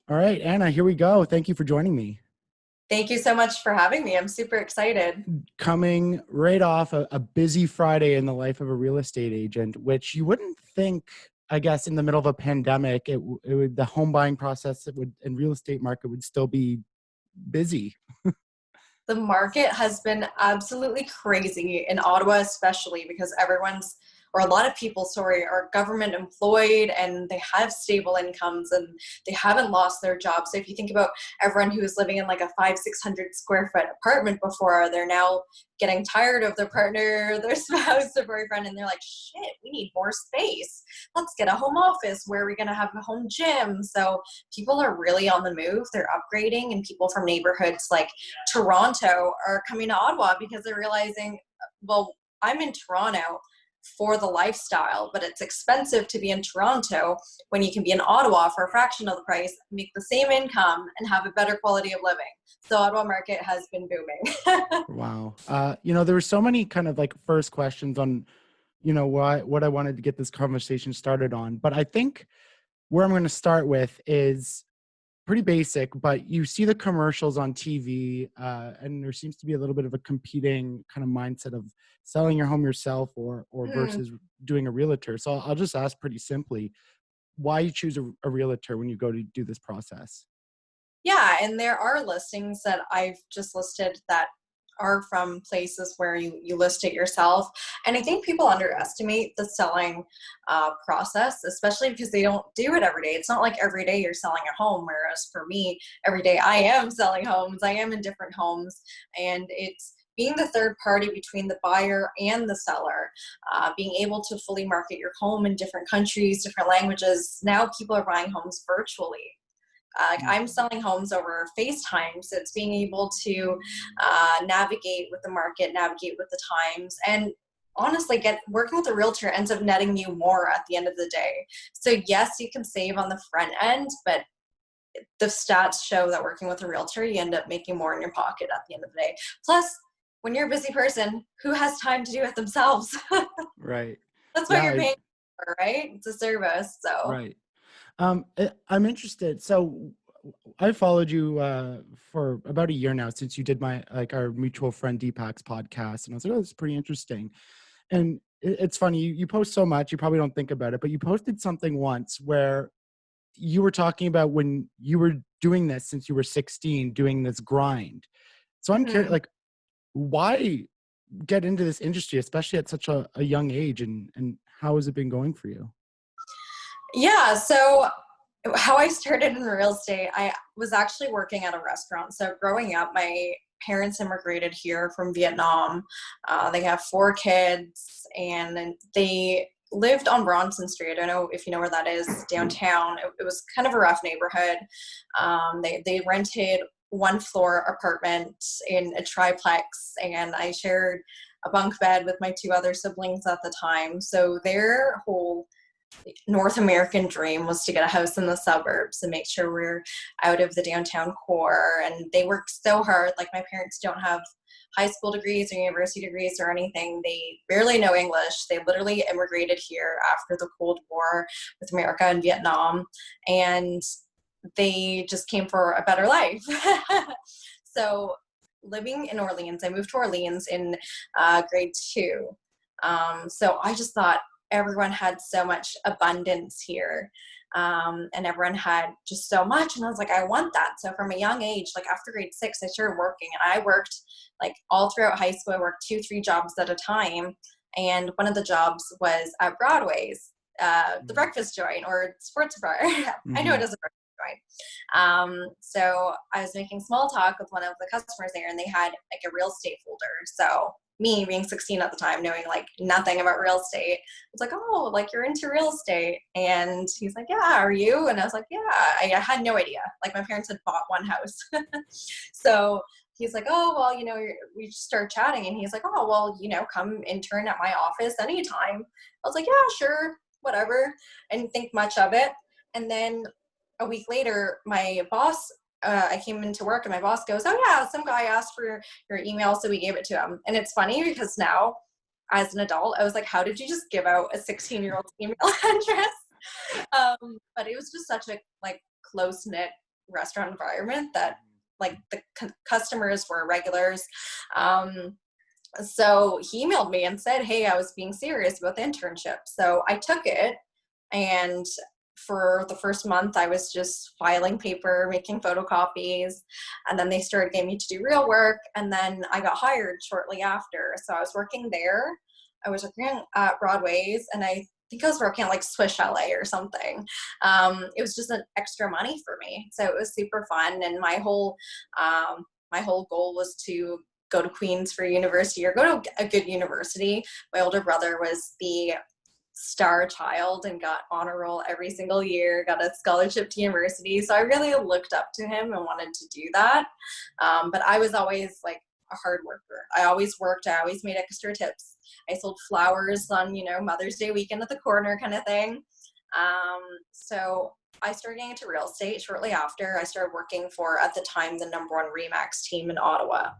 All right, Anna, here we go. Thank you for joining me. Thank you so much for having me. I'm super excited. Coming right off a busy Friday in the life of a real estate agent, which you wouldn't think, I guess, in the middle of a pandemic, it would, the home buying process and real estate market would still be busy. The market has been absolutely crazy in Ottawa, especially because a lot of people, are government employed and they have stable incomes and they haven't lost their jobs. So if you think about everyone who was living in like a 500-600 square foot apartment before, they're now getting tired of their partner, their spouse, their boyfriend, and they're like, shit, we need more space. Let's get a home office. Where are we going to have a home gym? So people are really on the move. They're upgrading, and people from neighborhoods like Toronto are coming to Ottawa because they're realizing, well, I'm in Toronto for the lifestyle, but it's expensive to be in Toronto when you can be in Ottawa for a fraction of the price, make the same income, and have a better quality of living. So Ottawa market has been booming. Wow. There were so many kind of like first questions on, what I wanted to get this conversation started on. But I think where I'm going to start with is pretty basic, but you see the commercials on TV, and there seems to be a little bit of a competing kind of mindset of selling your home yourself or versus doing a realtor. So I'll just ask pretty simply, why you choose a realtor when you go to do this process? Yeah, and there are listings that I've just listed that are from places where you list it yourself. And I think people underestimate the selling process, especially because they don't do it every day. It's not like every day you're selling a home, whereas for me, every day I am selling homes. I am in different homes, and it's being the third party between the buyer and the seller, being able to fully market your home in different countries, different languages. Now people are buying homes virtually. I'm selling homes over FaceTime, so it's being able to navigate with the market, navigate with the times, and honestly, working with a realtor ends up netting you more at the end of the day. So yes, you can save on the front end, but the stats show that working with a realtor, you end up making more in your pocket at the end of the day. Plus, when you're a busy person, who has time to do it themselves? Right. That's what Yeah. you're paying for, right? It's a service. So Right. I'm interested. So I followed you for about a year now since you did our mutual friend Deepak's podcast, and I was like, oh, this is pretty interesting. And it's funny, you post so much, you probably don't think about it, but you posted something once where you were talking about when you were doing this since you were 16, doing this grind. So I'm curious, like, why get into this industry, especially at such a young age, and how has it been going for you? yeah, so how I started in real estate, I was actually working at a restaurant. So growing up, my parents immigrated here from Vietnam. They have 4 kids, and they lived on Bronson Street. I don't know if you know where that is, downtown. It was kind of a rough neighborhood. They rented one floor apartment in a triplex, and I shared a bunk bed with my 2 other siblings at the time. So their whole North American dream was to get a house in the suburbs and make sure we're out of the downtown core. And they worked so hard. Like, my parents don't have high school degrees or university degrees or anything. They barely know English. They literally immigrated here after the Cold War with America and Vietnam. And they just came for a better life. So living in Orleans, I moved to Orleans in grade 2. So I just thought, everyone had so much abundance here, and everyone had just so much, and I was like, I want that. So from a young age, like after grade 6, I started working, and I worked like all throughout high school. I worked 2-3 jobs at a time, and one of the jobs was at Broadway's, the breakfast joint or sports bar. I know it is a breakfast joint. So I was making small talk with one of the customers there, and they had like a real estate folder. So me being 16 at the time, knowing like nothing about real estate, I was like, oh, like you're into real estate. And he's like, yeah, are you? And I was like, yeah. I had no idea. Like, my parents had bought one house. So he's like, oh, well, we just started chatting, and he's like, oh, well, come intern at my office anytime. I was like, yeah, sure, whatever. I didn't think much of it. And then a week later, my boss, I came into work, and my boss goes, oh yeah, some guy asked for your email, so we gave it to him. And it's funny because now, as an adult, I was like, how did you just give out a 16-year-old's email address? But it was just such a like close-knit restaurant environment that like the customers were regulars. So he emailed me and said, hey, I was being serious about the internship. So I took it, and for the first month I was just filing paper, making photocopies, and then they started getting me to do real work, and then I got hired shortly after. So I was working there. I was working at Broadway's, and I think I was working at like Swiss Chalet or something. It was just an extra money for me, so it was super fun. And my whole goal was to go to Queens for university, or go to a good university. My older brother was the star child and got honor roll every single year, got a scholarship to university. So I really looked up to him and wanted to do that. But I was always like a hard worker. I always worked. I always made extra tips. I sold flowers on, Mother's Day weekend at the corner kind of thing. So I started getting into real estate shortly after. I started working for, at the time, the #1 Remax team in Ottawa.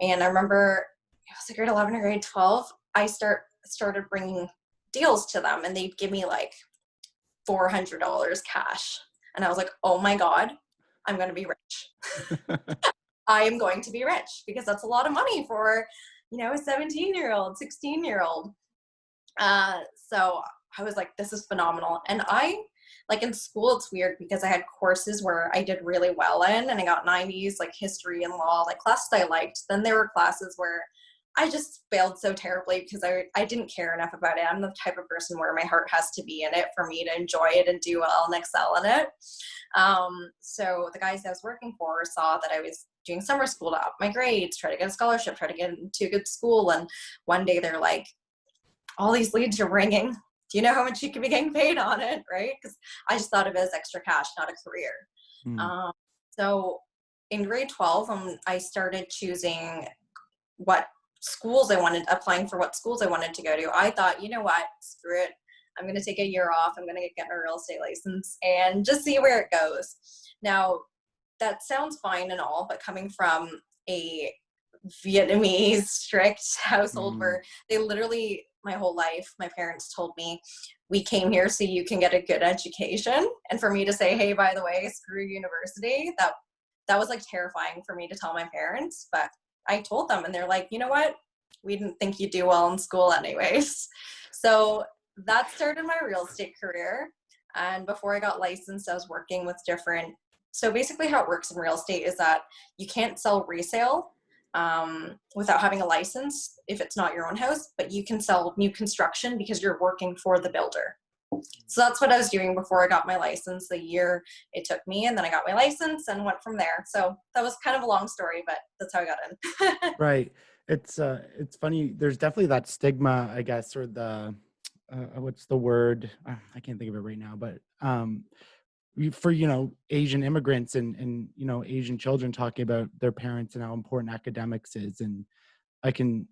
And I remember it was a grade 11 or grade 12. I started bringing deals to them, and they'd give me like $400 cash. And I was like, oh my God, I'm going to be rich. I am going to be rich, because that's a lot of money for, a 17-year-old, 16-year-old. So I was like, this is phenomenal. And like in school, it's weird because I had courses where I did really well in, and I got 90s, like history and law, like classes I liked. Then there were classes where I just failed so terribly because I didn't care enough about it. I'm the type of person where my heart has to be in it for me to enjoy it and do well and excel in it. So the guys I was working for saw that I was doing summer school to up my grades, try to get a scholarship, try to get into a good school. And one day they're like, all these leads you're bringing, do you know how much you could be getting paid on it, right? Because I just thought of it as extra cash, not a career. So in grade 12, I started choosing what schools I wanted, applying for what schools I wanted to go to. I thought, you know what, screw it. I'm going to take a year off. I'm going to get my real estate license and just see where it goes. Now, that sounds fine and all, but coming from a Vietnamese strict household where they literally, my whole life, my parents told me, we came here so you can get a good education. And for me to say, hey, by the way, screw university, that was like terrifying for me to tell my parents. But I told them, and they're like, you know what? We didn't think you'd do well in school anyways. So that started my real estate career. And before I got licensed, I was working with so basically how it works in real estate is that you can't sell resale without having a license if it's not your own house, but you can sell new construction because you're working for the builder. So that's what I was doing before I got my license, the year it took me, and then I got my license and went from there. So that was kind of a long story, but that's how I got in. Right. It's funny. There's definitely that stigma, I guess, or the what's the word? I can't think of it right now, but for Asian immigrants and Asian children talking about their parents and how important academics is. And I couldn't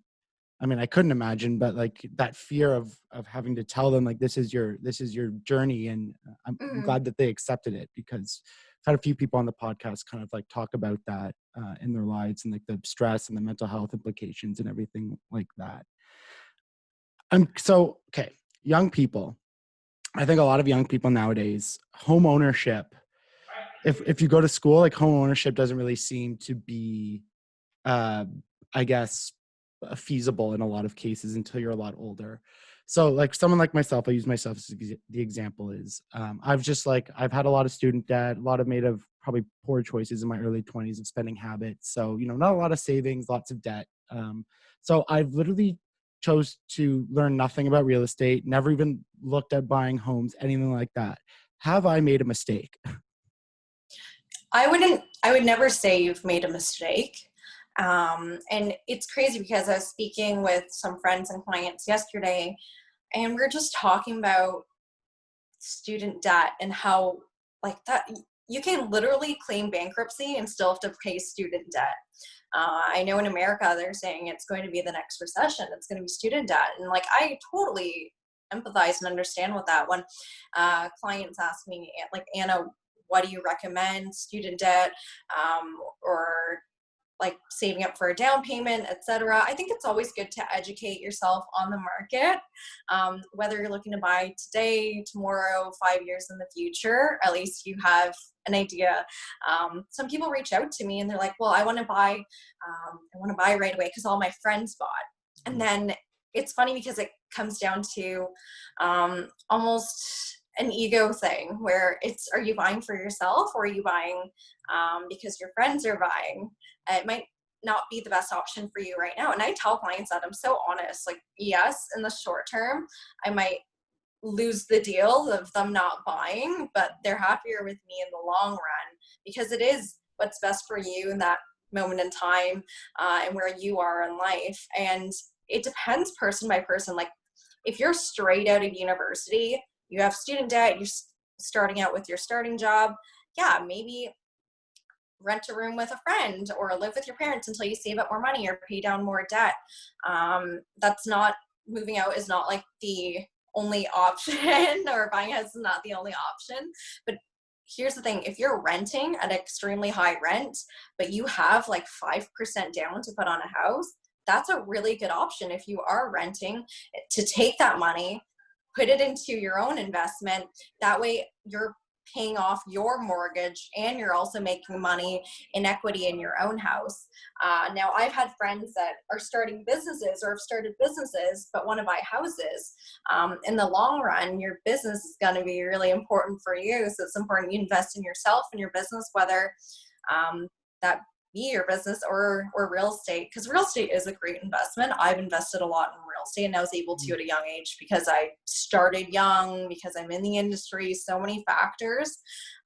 imagine, but like that fear of having to tell them like this is your journey. And I'm glad that they accepted it, because I've had a few people on the podcast kind of like talk about that in their lives, and like the stress and the mental health implications and everything like that. Okay, young people. I think a lot of young people nowadays, home ownership, if you go to school, like home ownership doesn't really seem to be, I guess, feasible in a lot of cases until you're a lot older. So like someone like myself, I use myself as the example is, I've had a lot of student debt, a lot of made of probably poor choices in my early 20s of spending habits. So, not a lot of savings, lots of debt. So I've literally chose to learn nothing about real estate, never even looked at buying homes, anything like that. Have I made a mistake? I would never say you've made a mistake. And it's crazy because I was speaking with some friends and clients yesterday, and we're just talking about student debt and how like that you can literally claim bankruptcy and still have to pay student debt. I know in America they're saying it's going to be the next recession. It's going to be student debt. And like, I totally empathize and understand with that. When clients ask me, like, Anna, what do you recommend? Student debt or like saving up for a down payment, etc. I think it's always good to educate yourself on the market, whether you're looking to buy today, tomorrow, 5 years in the future. At least you have an idea. Some people reach out to me and they're like, "Well, I want to buy right away because all my friends bought." And then it's funny because it comes down to almost an ego thing where it's, are you buying for yourself or are you buying because your friends are buying? It might not be the best option for you right now. And I tell clients that, I'm so honest, like, yes, in the short term, I might lose the deal of them not buying, but they're happier with me in the long run because it is what's best for you in that moment in time and where you are in life. And it depends person by person. Like if you're straight out of university, you have student debt, you're starting out with your starting job, yeah, maybe rent a room with a friend or live with your parents until you save up more money or pay down more debt. That's not, moving out is not like the only option, or buying a house is not the only option. But here's the thing, if you're renting at extremely high rent, but you have like 5% down to put on a house, that's a really good option if you are renting, to take that money, put it into your own investment. That way you're paying off your mortgage and you're also making money in equity in your own house. Now I've had friends that are starting businesses or have started businesses but want to buy houses. In the long run, your business is going to be really important for you. So it's important you invest in yourself and your business, whether that be your business or real estate, because real estate is a great investment. I've invested a lot in real estate and I was able to at a young age because I started young, because I'm in the industry, so many factors.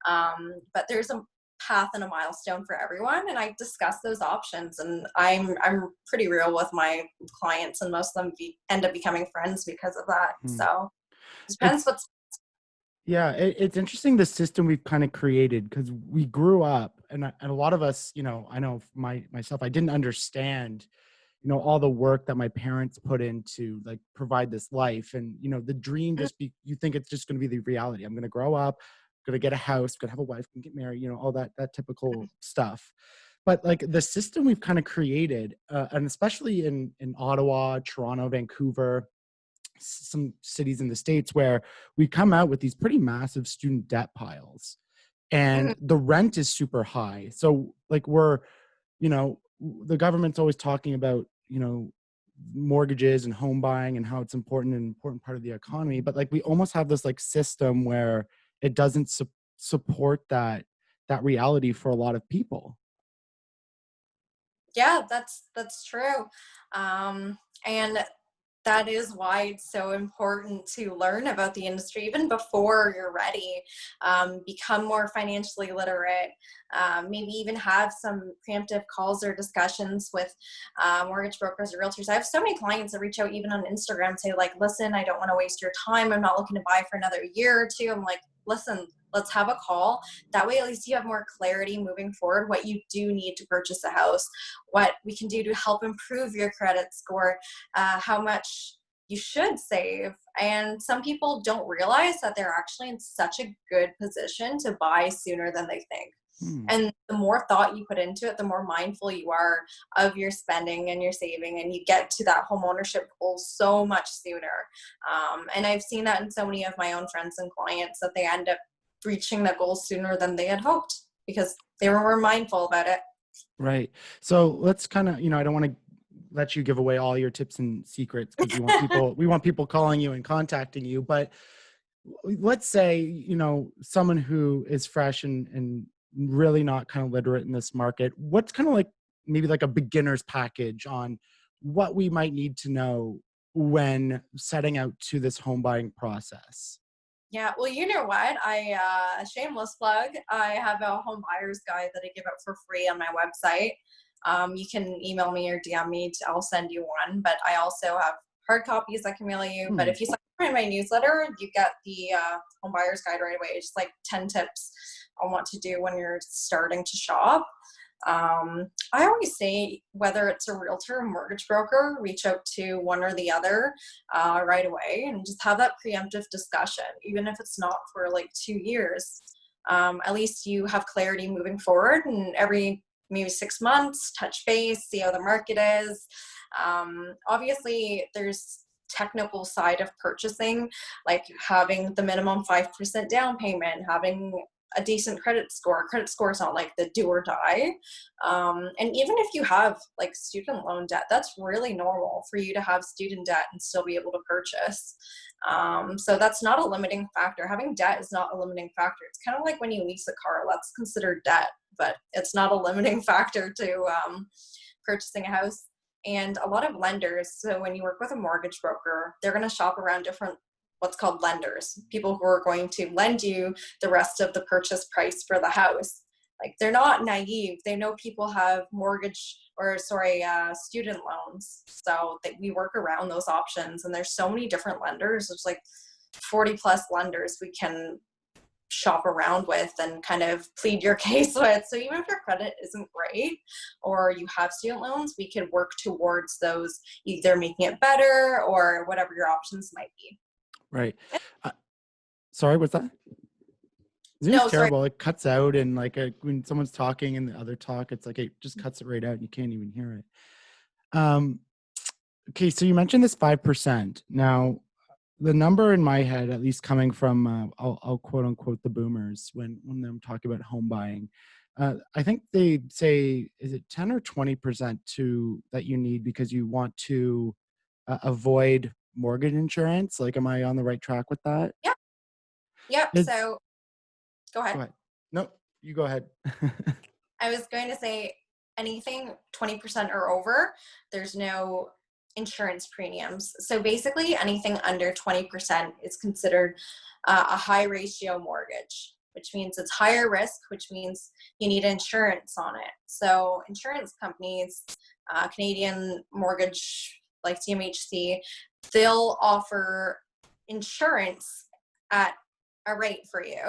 But there's a path and a milestone for everyone, and I discuss those options, and I'm pretty real with my clients, and most of them end up becoming friends because of that. So it depends It's what's. Yeah, it's interesting the system we've kind of created, because we grew up, and a lot of us, I know myself, I didn't understand, all the work that my parents put into like provide this life, and the dream you think it's just going to be the reality. I'm going to grow up, going to get a house, going to have a wife, going to get married, all that typical stuff. But like the system we've kind of created, and especially in Ottawa, Toronto, Vancouver, some cities in the States, where we come out with these pretty massive student debt piles and the rent is super high. So like the government's always talking about, mortgages and home buying and how it's an important part of the economy. But like we almost have this like system where it doesn't support that reality for a lot of people. Yeah, that's true. And that is why it's so important to learn about the industry even before you're ready. Become more financially literate. Maybe even have some preemptive calls or discussions with mortgage brokers or realtors. I have so many clients that reach out even on Instagram, say like, listen, I don't want to waste your time. I'm not looking to buy for another year or two. I'm like, listen, let's have a call. That way, at least you have more clarity moving forward, what you do need to purchase a house, what we can do to help improve your credit score, how much you should save. And some people don't realize that they're actually in such a good position to buy sooner than they think. And the more thought you put into it, the more mindful you are of your spending and your saving, and you get to that home ownership goal so much sooner. And I've seen that in so many of my own friends and clients, that they end up reaching that goal sooner than they had hoped because they were more mindful about it. Right. So let's kind of, I don't want to let you give away all your tips and secrets, because we want people calling you and contacting you. But let's say, someone who is fresh and really not kind of literate in this market, what's kind of like maybe like a beginner's package on what we might need to know when setting out to this home buying process? Yeah, well, you know what? Shameless plug, I have a home buyer's guide that I give out for free on my website. You can email me or DM me, I'll send you one. But I also have hard copies I can mail you. But if you sign up for my newsletter, you get the home buyer's guide right away. It's like 10 tips on what to do when you're starting to shop. I always say, whether it's a realtor or mortgage broker, reach out to one or the other right away and just have that preemptive discussion, even if it's not for like 2 years. At least you have clarity moving forward, and every maybe 6 months, touch base, see how the market is. Obviously, there's technical side of purchasing, like having the minimum 5% down payment, having a decent credit score. Credit score is not like the do or die. And even if you have like student loan debt, that's really normal for you to have student debt and still be able to purchase. So that's not a limiting factor. Having debt is not a limiting factor. It's kind of like when you lease a car, that's considered debt, but it's not a limiting factor to purchasing a house. And a lot of lenders, so when you work with a mortgage broker, they're going to shop around different what's called lenders, people who are going to lend you the rest of the purchase price for the house. Like, they're not naive. They know people have student loans. So we work around those options, and there's so many different lenders. There's like 40 plus lenders we can shop around with and kind of plead your case with. So even if your credit isn't great or you have student loans, we can work towards those, either making it better or whatever your options might be. Right. Sorry, what's that? Zoom's terrible. It cuts out, and like when someone's talking and the other talk, it's like it just cuts it right out and you can't even hear it. Okay, so you mentioned this 5%. Now, the number in my head, at least coming from I'll quote unquote the boomers when I'm talking about home buying, I think they say, is it 10 or 20% that you need because you want to avoid mortgage insurance? Like, am I on the right track with that? Yep. So go ahead. No, you go ahead. I was going to say anything 20% or over, there's no insurance premiums. So basically anything under 20% is considered a high ratio mortgage, which means it's higher risk, which means you need insurance on it. So insurance companies, Canadian mortgage like CMHC, they'll offer insurance at a rate for you.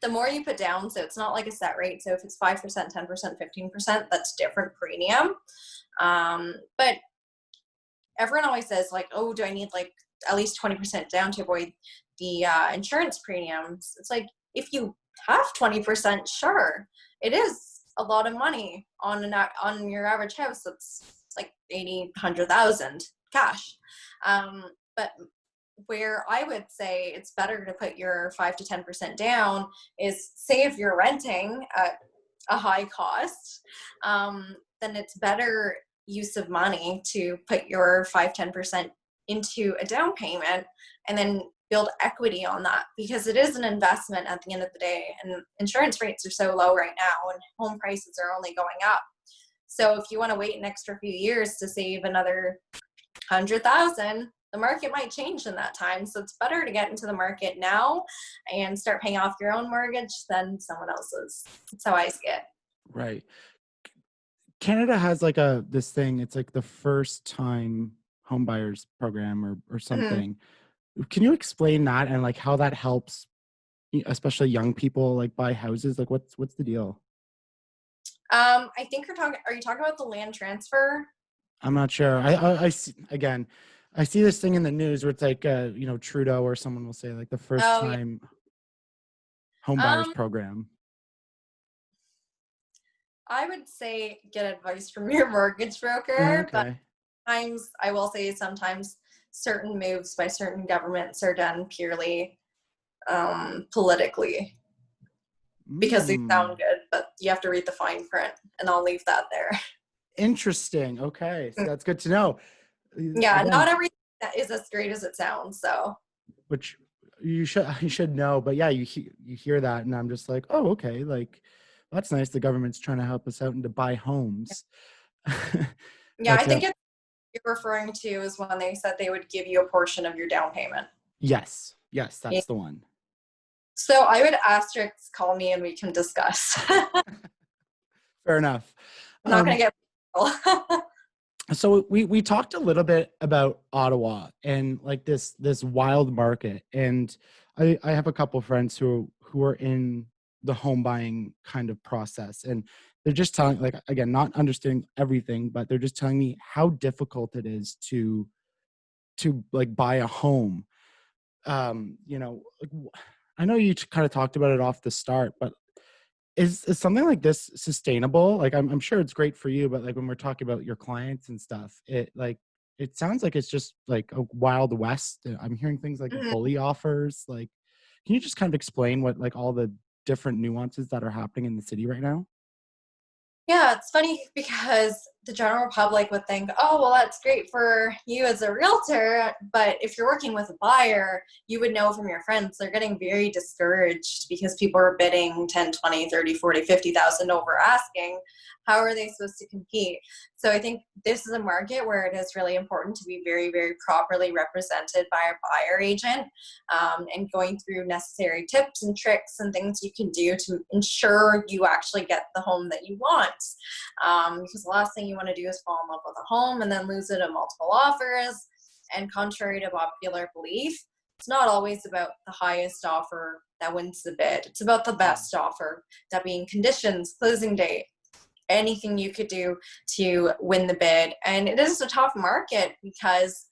The more you put down, so it's not like a set rate. So if it's 5%, 10%, 15%, that's different premium. But everyone always says like, oh, do I need like at least 20% down to avoid the insurance premiums? It's like, if you have 20%, sure, it is a lot of money on your average house. That's like 80, 100,000 cash. But where I would say it's better to put your 5 to 10% down is, say if you're renting at a high cost, then it's better use of money to put your 5-10% into a down payment and then build equity on that, because it is an investment at the end of the day, and insurance rates are so low right now and home prices are only going up. So if you want to wait an extra few years to save another 100,000, the market might change in that time. So it's better to get into the market now and start paying off your own mortgage than someone else's. That's how I see it. Right. Canada has like this thing, it's like the first time home buyers program or something. Mm-hmm. Can you explain that and like how that helps, especially young people, like buy houses? Like what's the deal? I think are you talking about the land transfer? I'm not sure. I see, again, I see this thing in the news where it's like, Trudeau or someone will say like the first time home buyers program. I would say get advice from your mortgage broker, Okay. but I will say sometimes certain moves by certain governments are done purely politically because they sound good, but you have to read the fine print, and I'll leave that there. Interesting. Okay. So that's good to know. Yeah, again, not everything is as great as it sounds. So, which you should know, but yeah, you hear that, and I'm just like, oh, okay, like that's nice. The government's trying to help us out and to buy homes. Yeah, I think you're referring to is when they said they would give you a portion of your down payment. Yes, that's the one. So I would asterisk call me and we can discuss. Fair enough. I'm not going to get. So we talked a little bit about Ottawa and like this wild market, and I have a couple of friends who are in the home buying kind of process, and they're just telling, like, again, not understanding everything, but they're just telling me how difficult it is to like buy a home. I know you kind of talked about it off the start, but Is something like this sustainable? Like, I'm sure it's great for you, but like when we're talking about your clients and stuff, it sounds like it's just like a wild west. I'm hearing things like Mhm. bully offers. Like, can you just kind of explain what like all the different nuances that are happening in the city right now? Yeah, it's funny because the general public would think, oh, well, that's great for you as a realtor. But if you're working with a buyer, you would know from your friends they're getting very discouraged because people are bidding 10, 20, 30, 40, 50,000 over asking. How are they supposed to compete? So I think this is a market where it is really important to be very, very properly represented by a buyer agent, and going through necessary tips and tricks and things you can do to ensure you actually get the home that you want. Because the last thing you want to do is fall in love with a home and then lose it in multiple offers. And contrary to popular belief, it's not always about the highest offer that wins the bid. It's about the Mm. best offer, that being conditions, closing date, anything you could do to win the bid. And it is a tough market because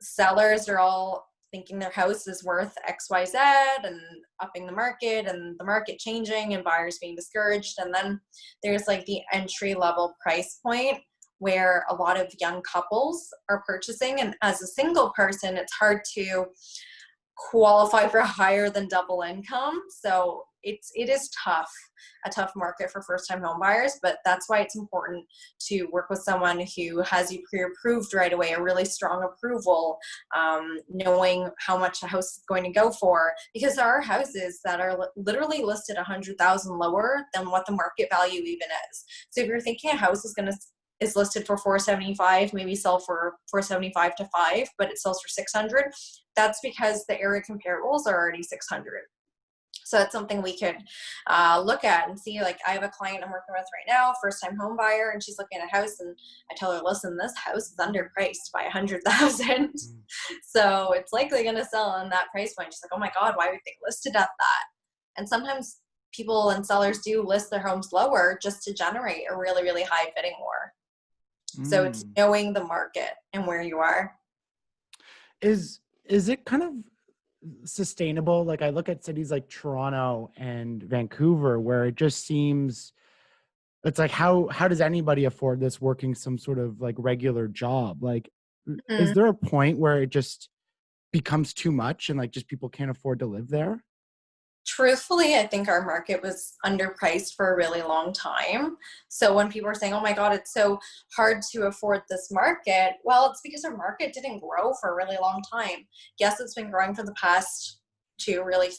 sellers are all thinking their house is worth XYZ and upping the market and the market changing and buyers being discouraged. And then there's like the entry level price point where a lot of young couples are purchasing. And as a single person, it's hard to qualify for higher than double income. So it is tough, a tough market for first time home buyers, but that's why it's important to work with someone who has you pre-approved right away, a really strong approval, knowing how much a house is going to go for, because there are houses that are literally listed 100,000 lower than what the market value even is. So if you're thinking a house is listed for 475, maybe sell for 475 to 5, but it sells for 600, that's because the area comparables are already 600. So that's something we could look at and see. Like, I have a client I'm working with right now, first time home buyer, and she's looking at a house, and I tell her, listen, this house is underpriced by 100,000. Mm. So it's likely going to sell in that price point. She's like, oh my God, why would they list it at that? And sometimes people and sellers do list their homes lower just to generate a really, really high bidding war. So it's Mm. knowing the market and where you are. Is it kind of sustainable? Like I look at cities like Toronto and Vancouver, where it just seems it's like how does anybody afford this working some sort of like regular job? Like, is Mhm. there a point where it just becomes too much and like just people can't afford to live there? Truthfully, I think our market was underpriced for a really long time. So when people are saying, oh my God, it's so hard to afford this market, well, it's because our market didn't grow for a really long time. Yes, it's been growing for the past two, really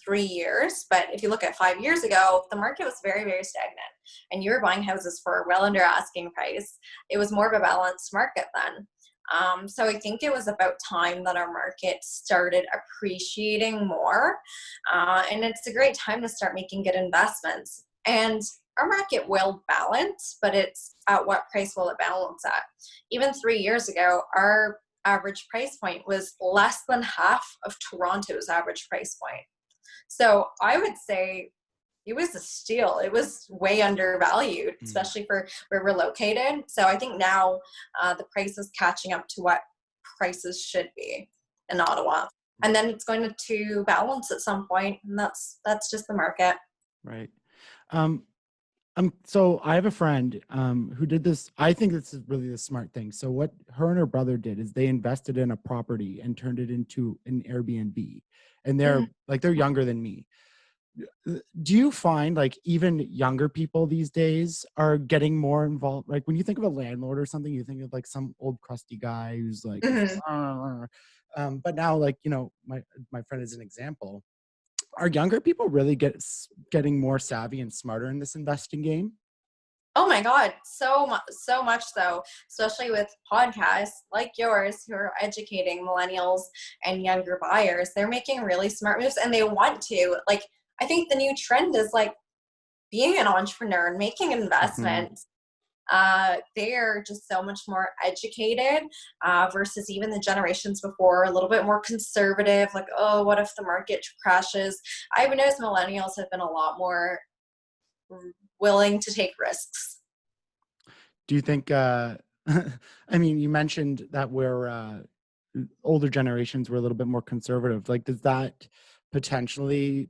3 years. But if you look at 5 years ago, the market was very, very stagnant. And you were buying houses for well under asking price. It was more of a balanced market then. So I think it was about time that our market started appreciating more. And it's a great time to start making good investments. And our market will balance, but it's at what price will it balance at? Even 3 years ago, our average price point was less than half of Toronto's average price point. So I would say it was a steal. It was way undervalued, Mm. especially for where we're located. So I think now the price is catching up to what prices should be in Ottawa, and then it's going to balance at some point, and that's just the market. Right. Um, so I have a friend who did this. I think this is really the smart thing. So what her and her brother did is they invested in a property and turned it into an Airbnb. And Mhm. they're younger than me. Do you find like even younger people these days are getting more involved? Like when you think of a landlord or something, you think of like some old crusty guy who's like, just, Mhm. but now like, my friend is an example. Are younger people really getting more savvy and smarter in this investing game? Oh my God, so much so, especially with podcasts like yours who are educating millennials and younger buyers. They're making really smart moves and they want to. Like, I think the new trend is like being an entrepreneur and making Mhm. investments. They're just so much more educated versus even the generations before, a little bit more conservative, like, oh, what if the market crashes? I've noticed millennials have been a lot more willing to take risks. Do you think, I mean, you mentioned that older generations were a little bit more conservative. Like, does that potentially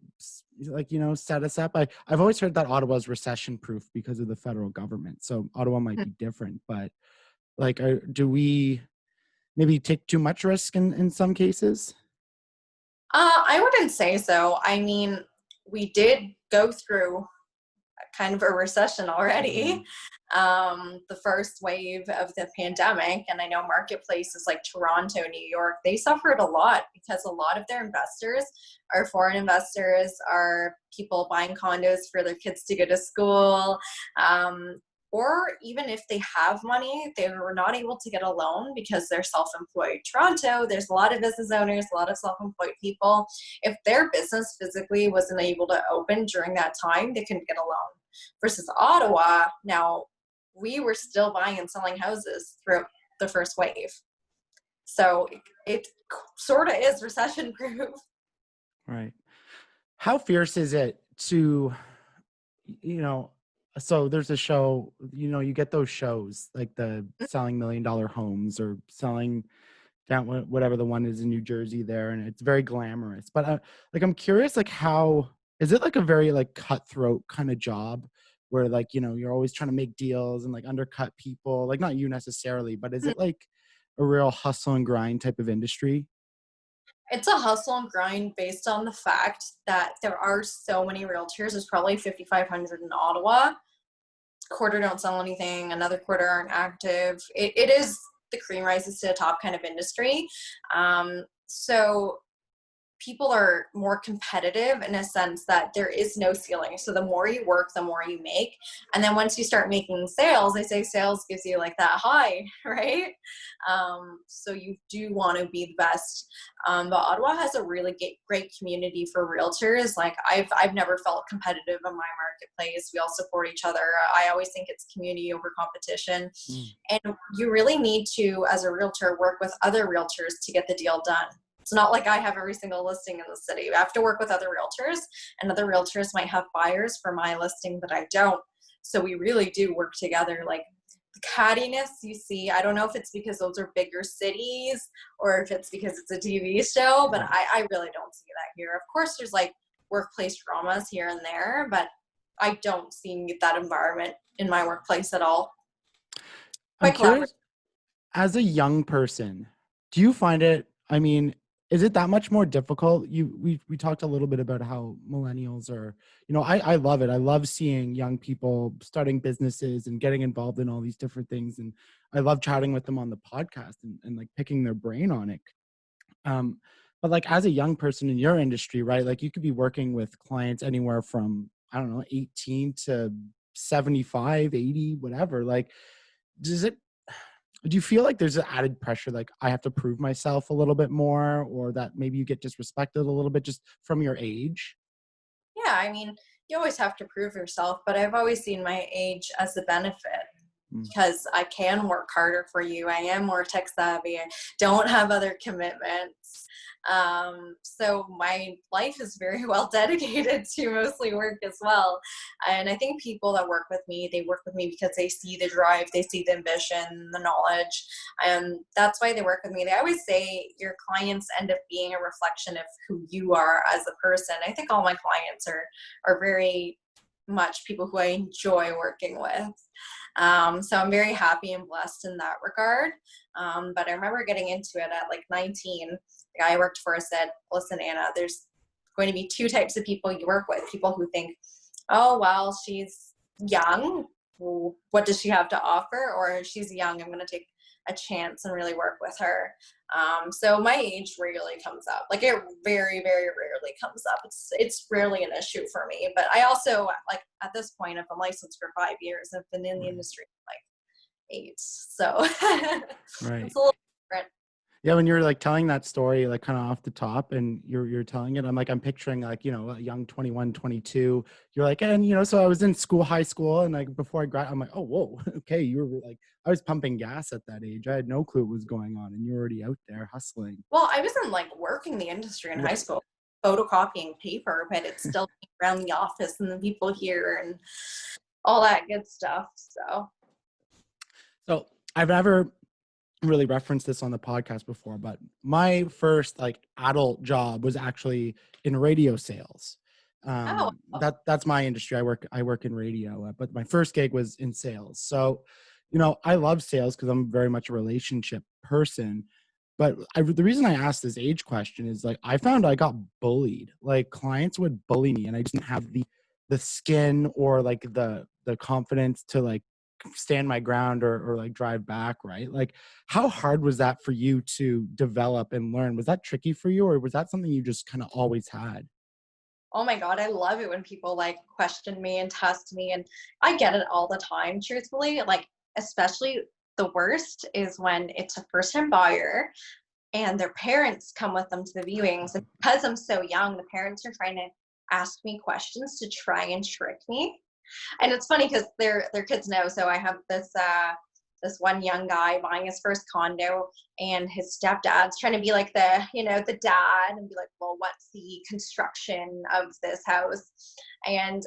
like, set us up? I've always heard that Ottawa's recession proof because of the federal government. So Ottawa might be different, but like, do we maybe take too much risk in some cases? I wouldn't say so. I mean, we did go through kind of a recession already. The first wave of the pandemic, and I know marketplaces like Toronto, New York, they suffered a lot because a lot of their investors are foreign investors, are people buying condos for their kids to go to school. Or even if they have money, they were not able to get a loan because they're self-employed. Toronto, there's a lot of business owners, a lot of self-employed people. If their business physically wasn't able to open during that time, they couldn't get a loan. Versus Ottawa, now we were still buying and selling houses throughout the first wave. So it sort of is recession proof. Right. How fierce is it to, so there's a show, you get those shows like the selling $1 million homes or selling down whatever the one is in New Jersey there. And it's very glamorous, but like, I'm curious, like, how is it like a very like cutthroat kind of job where like, you're always trying to make deals and like undercut people, like not you necessarily, but is it like a real hustle and grind type of industry? It's a hustle and grind based on the fact that there are so many realtors. There's probably 5,500 in Ottawa. Quarter don't sell anything, another quarter aren't active. It is the cream rises to the top kind of industry. So people are more competitive in a sense that there is no ceiling. So the more you work, the more you make. And then once you start making sales, they say sales gives you like that high, right? So you do want to be the best. But Ottawa has a really great community for realtors. Like I've never felt competitive in my marketplace. We all support each other. I always think it's community over competition. And you really need to, as a realtor, work with other realtors to get the deal done. It's not like I have every single listing in the city. I have to work with other realtors, and other realtors might have buyers for my listing, but I don't. So we really do work together. Like the cattiness you see, I don't know if it's because those are bigger cities or if it's because it's a TV show, but I really don't see that here. Of course, there's like workplace dramas here and there, but I don't see that environment in my workplace at all. I'm Quite collaborative. curious, as a young person, do you find it, I mean, is it that much more difficult? We talked a little bit about how millennials are, I love it. I love seeing young people starting businesses and getting involved in all these different things. And I love chatting with them on the podcast and like picking their brain on it. But like as a young person in your industry, right? Like you could be working with clients anywhere from, I don't know, 18 to 75, 80, whatever. Like, do you feel like there's an added pressure, like I have to prove myself a little bit more, or that maybe you get disrespected a little bit just from your age? Yeah, I mean, you always have to prove yourself, but I've always seen my age as a benefit because I can work harder for you. I am more tech savvy. I don't have other commitments. So my life is very well dedicated to mostly work as well. And I think people that work with me, they work with me because they see the drive, they see the ambition, the knowledge, and that's why they work with me. They always say your clients end up being a reflection of who you are as a person. I think all my clients are very much people who I enjoy working with. So I'm very happy and blessed in that regard. But I remember getting into it at like 19. The guy I worked for said, listen, Anna, there's going to be two types of people you work with. People who think, oh, well, she's young. What does she have to offer? Or she's young, I'm going to take a chance and really work with her. So my age rarely comes up. Like it very, very rarely comes up. It's rarely an issue for me. But I also, like at this point, I've been licensed for 5 years. I've been in the industry like 8. So Right. it's a little different. Yeah, when you're like telling that story, like kind of off the top and you're telling it, I'm picturing like, a young 21, 22, you're like, and so I was in high school and like before I grad, I'm like, oh, whoa, okay. You were like, I was pumping gas at that age. I had no clue what was going on and you're already out there hustling. Well, I wasn't like working the industry in high school, photocopying paper, but it's still around the office and the people here and all that good stuff. So I've never really referenced this on the podcast before, but my first like adult job was actually in radio sales. Oh, That's my industry. I work in radio, but my first gig was in sales. So, I love sales because I'm very much a relationship person. But the reason I asked this age question is like I found I got bullied. Like clients would bully me, and I just didn't have the skin or like the confidence to like stand my ground or like drive back, right? Like how hard was that for you to develop and learn? Was that tricky for you, or was that something you just kind of always had? oh my God, I love it when people like question me and test me. And I get it all the time, truthfully. Like, especially the worst is when it's a first time buyer and their parents come with them to the viewings. And because I'm so young, the parents are trying to ask me questions to try and trick me. And it's funny because their kids know. So I have this one young guy buying his first condo, and his stepdad's trying to be like the dad and be like, well, what's the construction of this house? And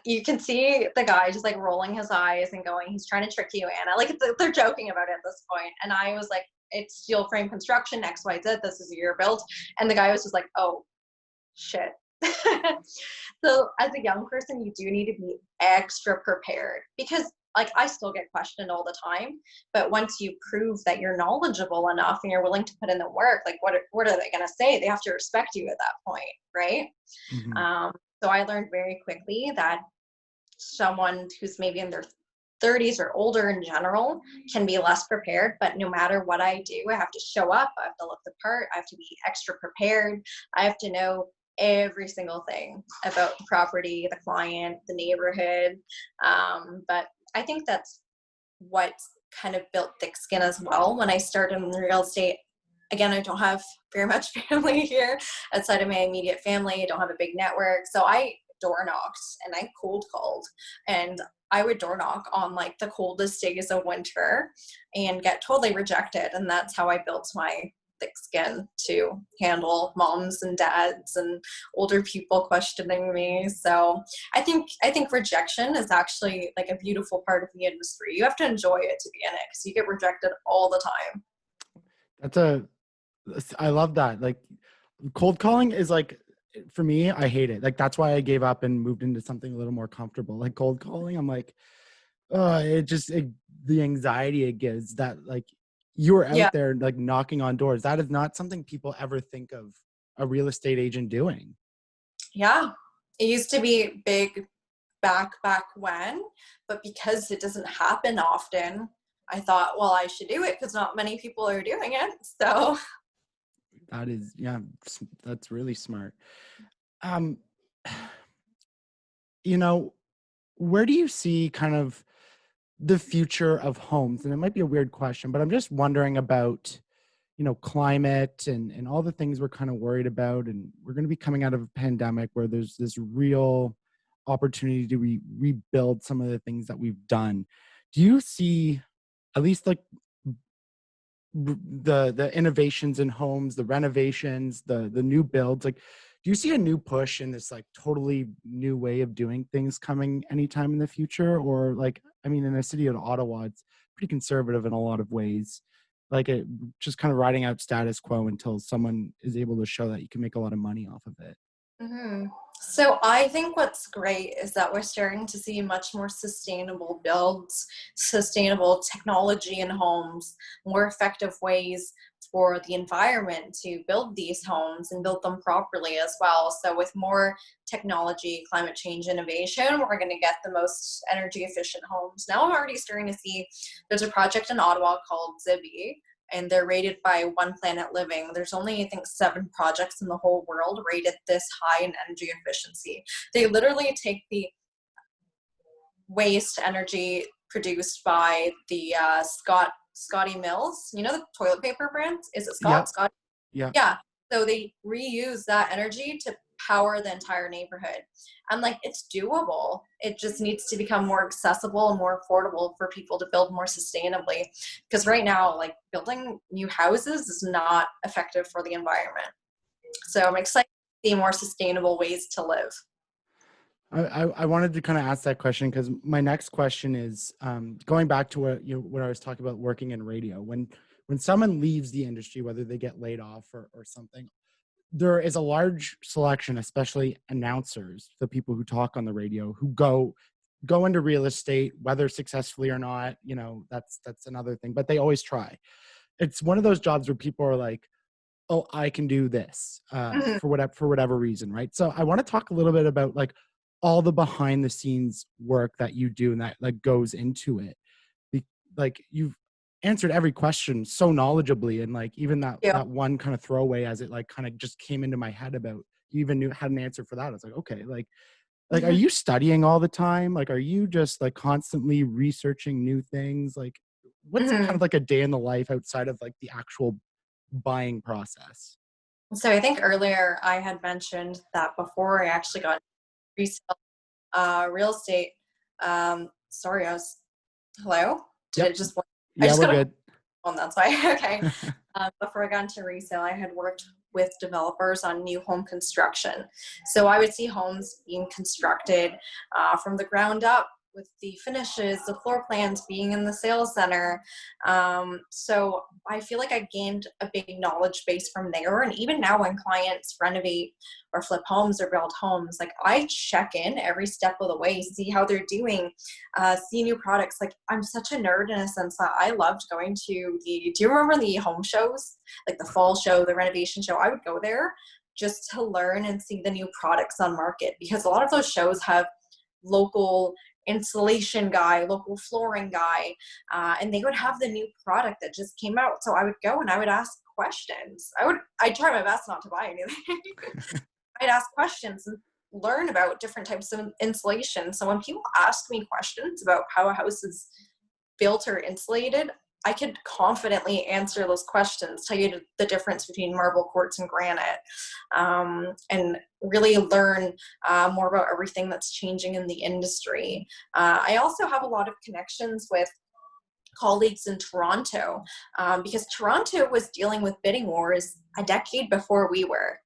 you can see the guy just like rolling his eyes and going, he's trying to trick you, Anna. Like they're joking about it at this point. And I was like, it's steel frame construction, XYZ, this is a year built. And the guy was just like, oh shit. So as a young person, you do need to be extra prepared, because like I still get questioned all the time, but once you prove that you're knowledgeable enough and you're willing to put in the work, like what are they going to say? They have to respect you at that point, right? Mhm. um, so I learned very quickly that someone who's maybe in their 30s or older in general can be less prepared, but no matter what I do, I have to show up, I have to look the part, I have to be extra prepared, I have to know every single thing about the property, the client, the neighborhood. But I think that's what kind of built thick skin as well. When I started in real estate, again, I don't have very much family here outside of my immediate family. I don't have a big network. So I door knocked and I cold called, and I would door knock on like the coldest days of winter and get totally rejected. And that's how I built my thick skin to handle moms and dads and older people questioning me. So I think rejection is actually like a beautiful part of the industry. You have to enjoy it to be in it, because you get rejected all the time. That's a I love that. Like cold calling is like for me, I hate it. Like that's why I gave up and moved into something a little more comfortable. Like cold calling, I'm like, oh, the anxiety it gives that like you're Yeah. out there like knocking on doors. That is not something people ever think of a real estate agent doing. Yeah. It used to be big back when, but because it doesn't happen often, I thought, well, I should do it because not many people are doing it. So That is, yeah, that's really smart. Um, you know, where do you see kind of the future of homes? And it might be a weird question, but I'm just wondering about, climate and all the things we're kind of worried about. And we're going to be coming out of a pandemic where there's this real opportunity to rebuild some of the things that we've done. Do you see at least like the innovations in homes, the renovations, the new builds, like do you see a new push in this like totally new way of doing things coming anytime in the future? Or like, I mean, in the city of Ottawa, it's pretty conservative in a lot of ways. Like it just kind of riding out status quo until someone is able to show that you can make a lot of money off of it. hmm. So I think what's great is that we're starting to see much more sustainable builds, sustainable technology in homes, more effective ways for the environment to build these homes and build them properly as well. So with more technology, climate change, innovation, we're going to get the most energy efficient homes. Now I'm already starting to see there's a project in Ottawa called Zibi, and they're rated by One Planet Living. There's only, I think, 7 projects in the whole world rated this high in energy efficiency. They literally take the waste energy produced by the Scotty Mills. You know the toilet paper brand? Is it Yep. Scott? Yeah. Yeah. So they reuse that energy to power the entire neighborhood. I'm like, it's doable. It just needs to become more accessible and more affordable for people to build more sustainably. Because right now, like building new houses is not effective for the environment. So I'm excited to see more sustainable ways to live. I wanted to kind of ask that question because my next question is going back to what I was talking about working in radio. When someone leaves the industry, whether they get laid off or something, there is a large selection, especially announcers, the people who talk on the radio, who go into real estate, whether successfully or not, that's another thing, but they always try. It's one of those jobs where people are like, oh, I can do this, Mhm. for whatever reason, right? So I want to talk a little bit about like all the behind the scenes work that you do and that like goes into it. Like you've answered every question so knowledgeably, and like even Yeah. that one kind of throwaway as it like kind of just came into my head about you even knew had an answer for that. I was like, okay, like are you studying all the time? Like are you just like constantly researching new things? Like what's kind Mhm. of like a day in the life outside of like the actual buying process? So I think earlier I had mentioned that before I actually got resale real estate. Sorry, I was hello. Did Yep. it just? I Yeah, just we're got a good. phone. That's why. Okay. Before I got into resale, I had worked with developers on new home construction. So I would see homes being constructed from the ground up with the finishes, the floor plans being in the sales center. So I feel like I gained a big knowledge base from there. And even now, when clients renovate or flip homes or build homes, like I check in every step of the way, see how they're doing, see new products. Like I'm such a nerd in a sense that I loved going to do you remember the home shows? Like the fall show, the renovation show? I would go there just to learn and see the new products on market, because a lot of those shows have local installation guy, local flooring guy, and they would have the new product that just came out. So I would go and I would ask questions. I'd try my best not to buy anything. I'd ask questions and learn about different types of insulation. So when people ask me questions about how a house is built or insulated, I could confidently answer those questions, tell you the difference between marble, quartz, and granite, and really learn more about everything that's changing in the industry. I also have a lot of connections with colleagues in Toronto, because Toronto was dealing with bidding wars a decade before we were.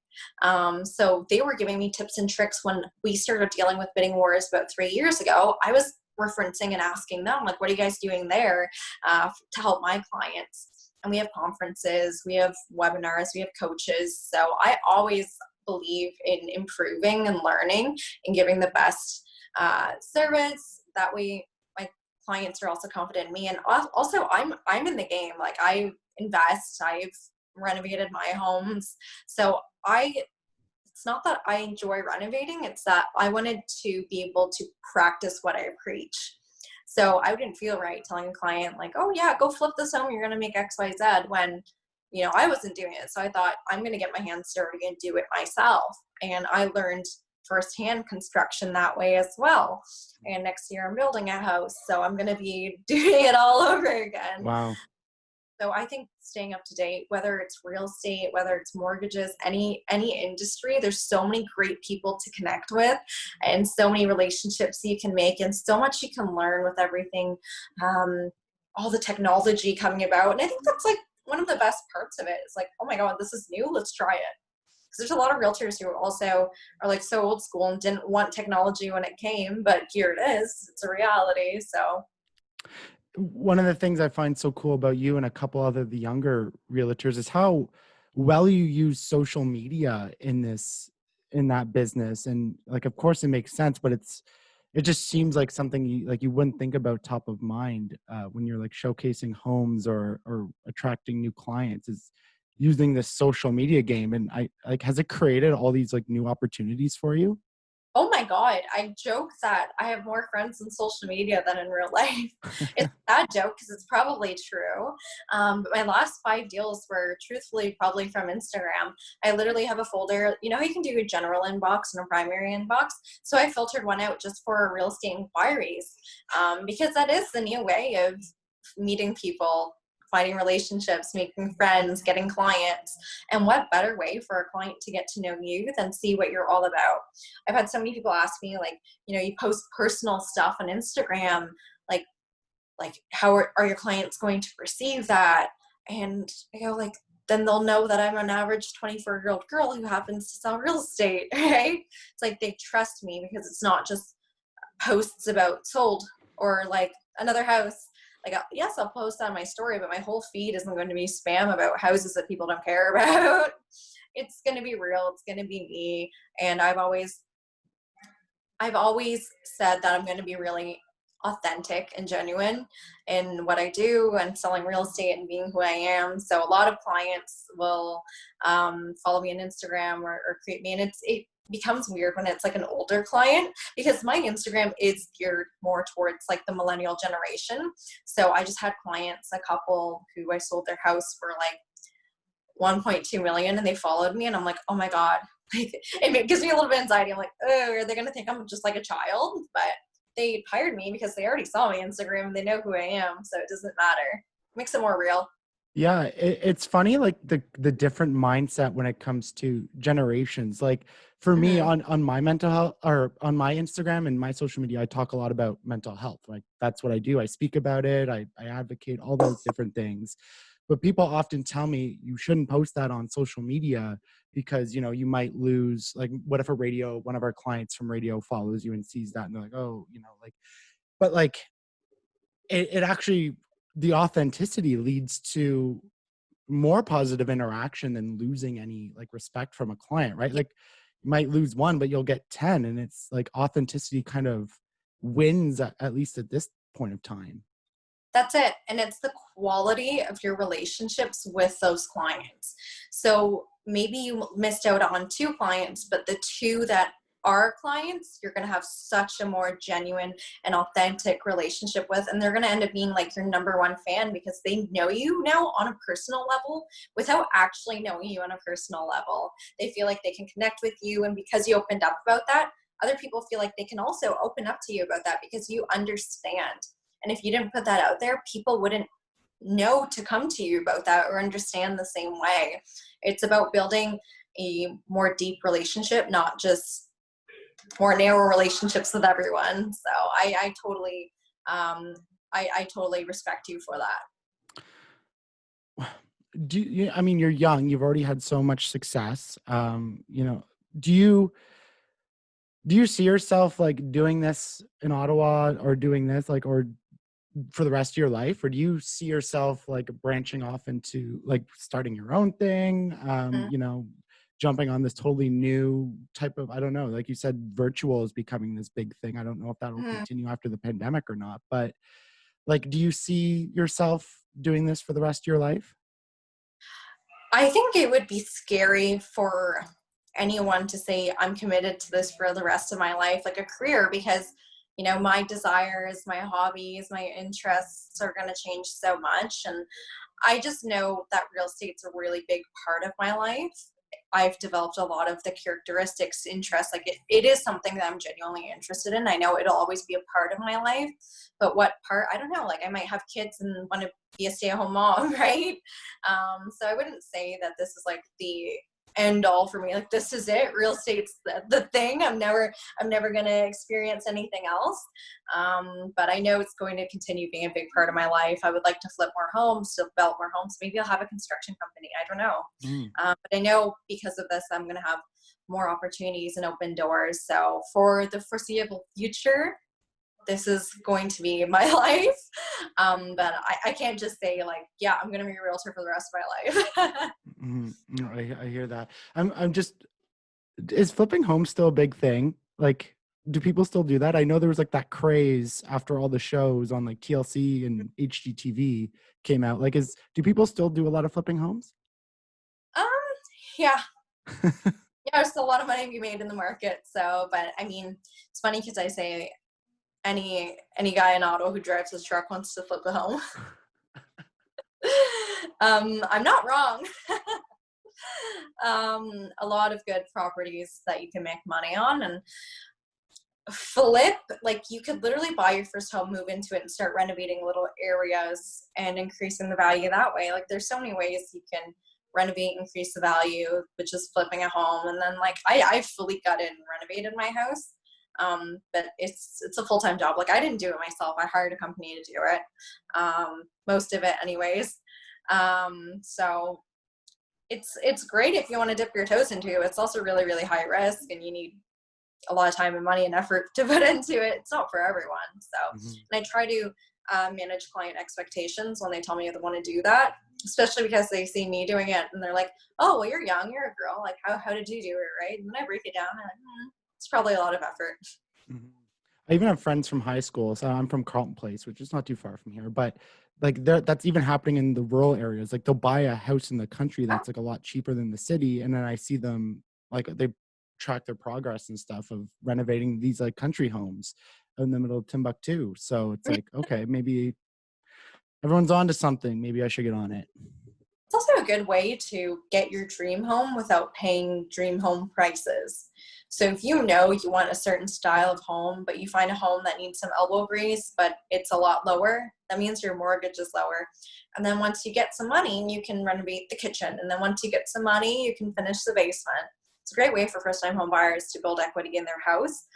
So they were giving me tips and tricks when we started dealing with bidding wars about 3 years ago. I was referencing and asking them, like, what are you guys doing there to help my clients? And we have conferences, we have webinars, we have coaches. So I always believe in improving and learning and giving the best service. That way my clients are also confident in me. And also I'm in the game. Like I invest, I've renovated my homes. So it's not that I enjoy renovating, it's that I wanted to be able to practice what I preach. So I wouldn't feel right telling a client like, oh yeah, go flip this home, you're going to make XYZ, when, I wasn't doing it. So I thought I'm going to get my hands dirty and do it myself. And I learned firsthand construction that way as well. And next year I'm building a house, so I'm going to be doing it all over again. Wow. So I think staying up to date, whether it's real estate, whether it's mortgages, any industry, there's so many great people to connect with, and so many relationships you can make, and so much you can learn with everything, all the technology coming about. And I think that's like one of the best parts of it. It's like, oh my God, this is new. Let's try it. Because there's a lot of realtors who also are like so old school and didn't want technology when it came, but here it is. It's a reality. So One of the things I find so cool about you and a couple other the younger realtors is how well you use social media in that business. And like of course it makes sense, but it just seems like something you wouldn't think about top of mind when you're like showcasing homes or attracting new clients, is using this social media game. And I like, has it created all these like new opportunities for you? oh my God, I joke that I have more friends in social media than in real life. It's a bad joke because it's probably true. But my last 5 deals were truthfully probably from Instagram. I literally have a folder. You can do a general inbox and a primary inbox. So I filtered one out just for real estate inquiries, because that is the new way of meeting people, finding relationships, making friends, getting clients. And what better way for a client to get to know you than see what you're all about? I've had so many people ask me, like, you post personal stuff on Instagram, like, how are your clients going to perceive that? And I go, like, then they'll know that I'm an average 24-year-old girl who happens to sell real estate, right? It's like they trust me because it's not just posts about sold or like another house. Like, yes, I'll post on my story, but my whole feed isn't going to be spam about houses that people don't care about. it's going to be real. It's going to be me. And I've always said that I'm going to be really authentic and genuine in what I do and selling real estate and being who I am. So a lot of clients will follow me on Instagram or create me. And it becomes weird when it's like an older client, because my Instagram is geared more towards like the millennial generation. So I just had clients, a couple who I sold their house for like 1.2 million, and they followed me, and I'm like, oh my God, like it gives me a little bit of anxiety. I'm like, oh, are they going to think I'm just like a child? But they hired me because they already saw my Instagram and they know who I am. So it doesn't matter. Makes it more real. Yeah, it's funny, like the different mindset when it comes to generations. Like for me, Mm-hmm. on my mental health, or on my Instagram and my social media, I talk a lot about mental health. Like that's what I do. I speak about it. I advocate all those different things. But people often tell me you shouldn't post that on social media because, you know, you might lose, like, what if one of our clients from radio follows you and sees that and they're like, oh, you know, like, but like it actually, the authenticity leads to more positive interaction than losing any like respect from a client, right? Like you might lose one, but you'll get 10. And it's like authenticity kind of wins at least at this point of time. That's it. And it's the quality of your relationships with those clients. So maybe you missed out on 2 clients, but the 2 that are clients, you're going to have such a more genuine and authentic relationship with. And they're going to end up being like your number 1 fan because they know you now on a personal level without actually knowing you on a personal level. They feel like they can connect with you. And because you opened up about that, other people feel like they can also open up to you about that because you understand. And if you didn't put that out there, people wouldn't know to come to you about that or understand the same way. It's about building a more deep relationship, not just more narrow relationships with everyone. So I totally, I totally respect you for that. Do you, I mean, you're young, you've already had so much success. You know, do you, do you see yourself like doing this in Ottawa or doing this like, or for the rest of your life, or do you see yourself like branching off into like starting your own thing, Mhm. you know, jumping on this totally new type of, I don't know, like you said, virtual is becoming this big thing. I don't know if that'll Mhm. continue after the pandemic or not, but like, do you see yourself doing this for the rest of your life? I think it would be scary for anyone to say, I'm committed to this for the rest of my life, like a career, because, you know, my desires, my hobbies, my interests are going to change so much. And I just know that real estate's a really big part of my life. I've developed a lot of the characteristics, interests. Like it is something that I'm genuinely interested in. I know it'll always be a part of my life, but what part, I don't know. Like I might have kids and want to be a stay-at-home mom, right? So I wouldn't say that this is like the end all for me. Like this is it. Real estate's the thing. I'm never gonna experience anything else. But I know it's going to continue being a big part of my life. I would like to flip more homes, develop more homes. Maybe I'll have a construction company. I don't know. Mm. But I know because of this, I'm going to have more opportunities and open doors. So for the foreseeable future, this is going to be my life. But I can't just say like, yeah, I'm going to be a realtor for the rest of my life. Mhm. No, I hear that. I'm just, is flipping homes still a big thing? Like, do people still do that? I know there was like that craze after all the shows on like TLC and HGTV came out. Like, do people still do a lot of flipping homes? um, yeah, yeah, there's still a lot of money to be made in the market. So, but I mean, it's funny because I say any guy in Ottawa who drives his truck wants to flip a home. I'm not wrong. A lot of good properties that you can make money on, and flip, like you could literally buy your first home, move into it, and start renovating little areas and increasing the value that way. Like there's so many ways you can renovate, increase the value, which is flipping a home. And then like I fully gutted and renovated my house. But it's a full-time job. Like I didn't do it myself. I hired a company to do it. Most of it anyways. So it's great if you want to dip your toes into it. It's also really, really high risk and you need a lot of time and money and effort to put into it. It's not for everyone. So, Mhm. and I try to manage client expectations when they tell me they want to do that. especially because they see me doing it and they're like, oh, well, you're young, you're a girl. Like, how did you do it, right? And then I break it down and I'm like, it's probably a lot of effort. Mhm. I even have friends from high school. So I'm from Carlton Place, which is not too far from here, but like that's even happening in the rural areas. Like they'll buy a house in the country Yeah. that's like a lot cheaper than the city, and then I see them like they track their progress and stuff of renovating these like country homes in the middle of Timbuktu. So it's like, okay, maybe everyone's on to something. Maybe I should get on it. It's also a good way to get your dream home without paying dream home prices. So if you know you want a certain style of home, but you find a home that needs some elbow grease, but it's a lot lower, that means your mortgage is lower. And then once you get some money, you can renovate the kitchen. And then once you get some money, you can finish the basement. It's a great way for first-time home buyers to build equity in their house,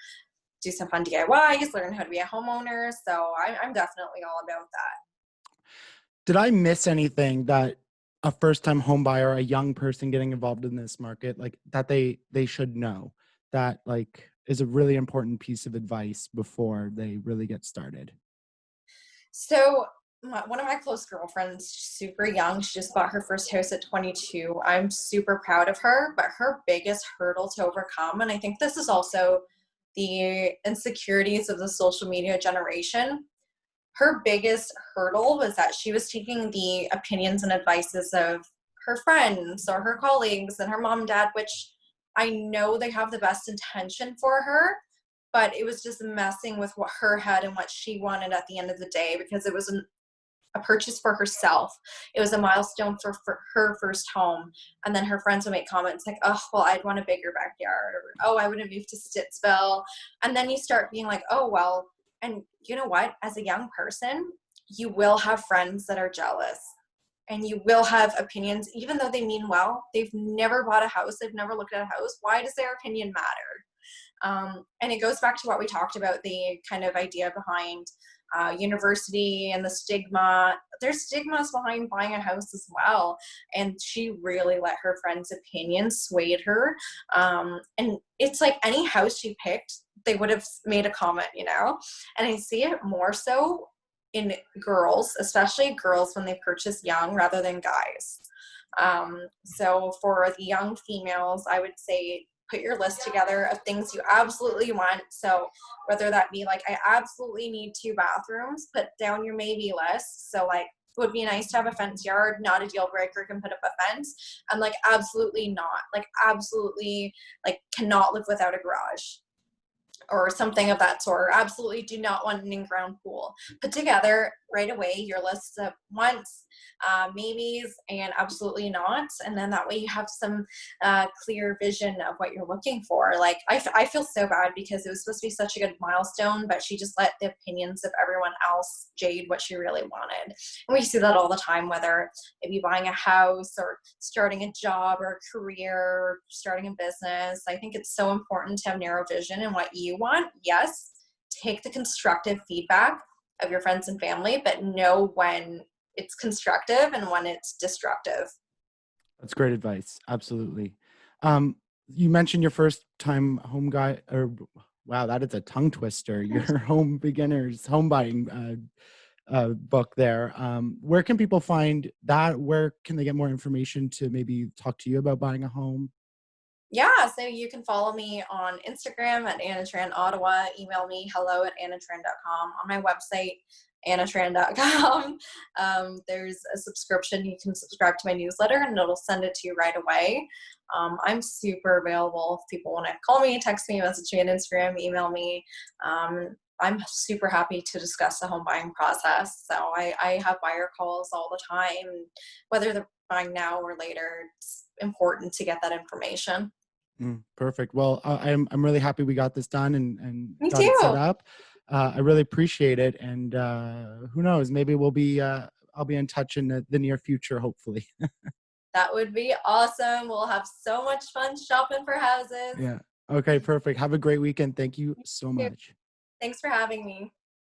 do some fun DIYs, learn how to be a homeowner. So I'm definitely all about that. Did I miss anything that a first-time home buyer, a young person getting involved in this market, like that they should know that like is a really important piece of advice before they really get started? So one of my close girlfriends, super young, she just bought her first house at 22. I'm super proud of her, but her biggest hurdle to overcome, and I think this is also the insecurities of the social media generation. Her biggest hurdle was that she was taking the opinions and advices of her friends or her colleagues and her mom and dad, which I know they have the best intention for her, but it was just messing with what her head and what she wanted at the end of the day, because it was a purchase for herself. It was a milestone for her first home. And then her friends would make comments like, oh, well, I'd want a bigger backyard, or oh, I would have moved to Stittsville. And then you start being like, oh, well, and you know what? As a young person, you will have friends that are jealous and you will have opinions, even though they mean well. They've never bought a house, they've never looked at a house. Why does their opinion matter? And it goes back to what we talked about, the kind of idea behind university and the stigma. There's stigmas behind buying a house as well. And she really let her friends' opinions swayed her. And it's like any house she picked, they would have made a comment, you know? And I see it more so in girls, especially girls when they purchase young rather than guys. So for the young females, I would say put your list together of things you absolutely want. So whether that be like, I absolutely need 2 bathrooms, put down your maybe list. So like, would be nice to have a fence yard, not a deal breaker, can put up a fence. And like, absolutely not. Like, absolutely, like, cannot live without a garage or something of that sort. Absolutely do not want an in-ground pool. Put together right away your list of wants, maybes, and absolutely not. And then that way you have some clear vision of what you're looking for. Like, I feel so bad because it was supposed to be such a good milestone, but she just let the opinions of everyone else jade what she really wanted. And we see that all the time, whether it be buying a house or starting a job or a career or starting a business. I think it's so important to have narrow vision in what you want. Yes, take the constructive feedback of your friends and family, but know when it's constructive and when it's destructive. That's great advice. Absolutely. Um, you mentioned your first time home guy, or wow, that is a tongue twister. Your home beginners home buying book there. Where can people find that? Where can they get more information to maybe talk to you about buying a home? Yeah, so you can follow me on Instagram at Tran Ottawa. Email me hello@annatran.com. On my website, annatran.com. There's a subscription. You can subscribe to my newsletter and it'll send it to you right away. I'm super available if people want to call me, text me, message me on Instagram, email me. I'm super happy to discuss the home buying process. So I have buyer calls all the time. Whether they're buying now or later, it's important to get that information. Perfect. Well, I'm really happy we got this done and Me got it set too. up. I really appreciate it, and who knows? Maybe I'll be in touch in the near future, hopefully. That would be awesome. We'll have so much fun shopping for houses. Yeah. Okay. Perfect. Have a great weekend. Thank you so much. Thanks for having me.